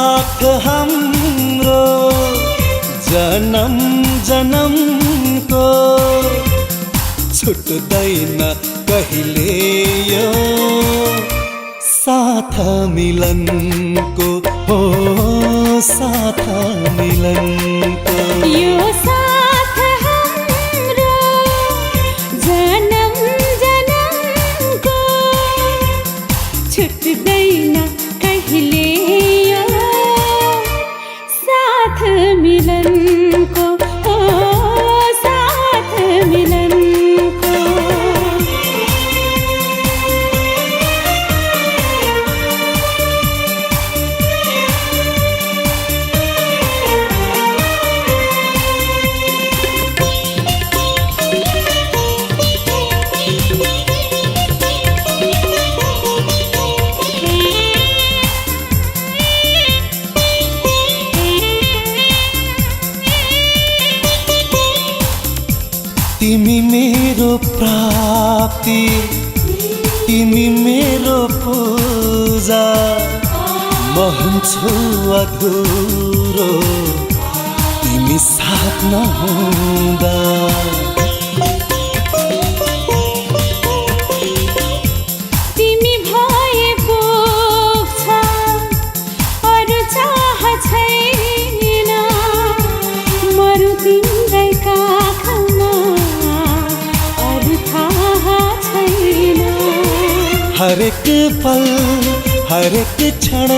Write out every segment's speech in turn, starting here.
साथ हाम्रो जन्म जन्मको छुट्दैन कहिले यो साथ मिलनको हो साथ मिलनको यो साथ हाम्रो जन्म जन्मको छुट्दैन कहिले यो साथ मिलनको हो साथ मिलनको तिमी मेरो प्राप्ति तिमी मेरो पूजा म हुन्छु अधुरो तिमी साथ नहुँदा तिमी भए पुग्छ अरू चाह छैन मरु तिम्रै काखमा अरू थाहा छैन हरेक पल हरेक क्षण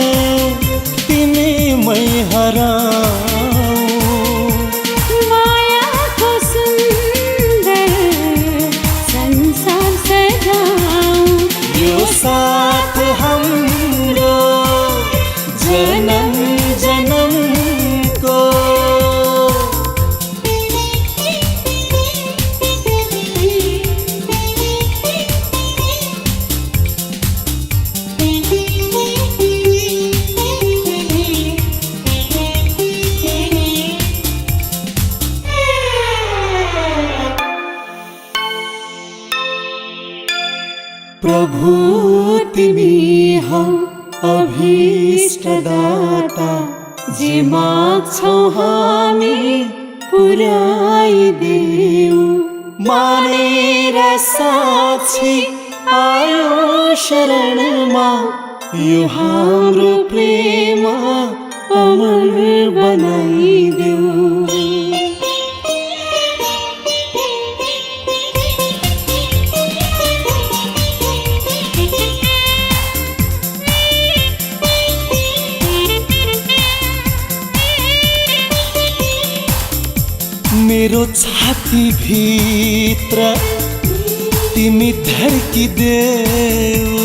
तिमी मै हराऊ मायाको सुन्दर संसार सजाऊ यो साथ हाम्रो जन्म जन्मको प्रभु तिमी हौ अभीष्टदाता जे माग्छौ हामी पुर्याइदेऊ मानेर साक्षी आयो शरणमा यो हाम्रो प्रेम अमर बनाइदेऊ मेरो छाती भित्र तिमी धड्किदेऊ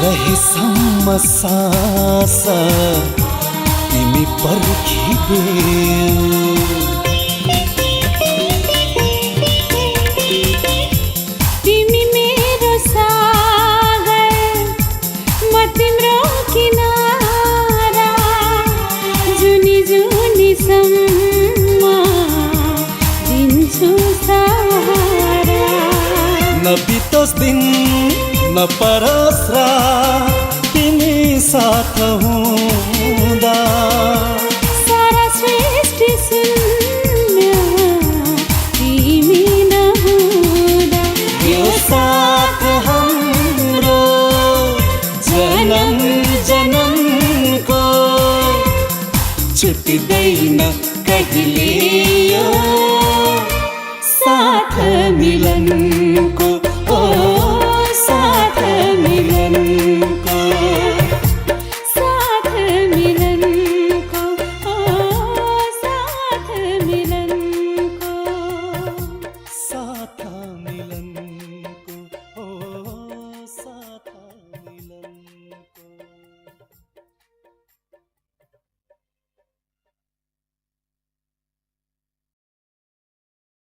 रहेसम्म सास तिमी पर्खिदेऊ तिमी मेरो सागर म तिम्रो किनारा जुनी जुनी न बितोस् दिन न परोस् रात तिमी साथ हुँदा सारा सृष्टि शून्य तिमी नहुँदा यो साथ हाम्रो जन्म जन्मको छुट्दैन कहिले यो साथ मिलनको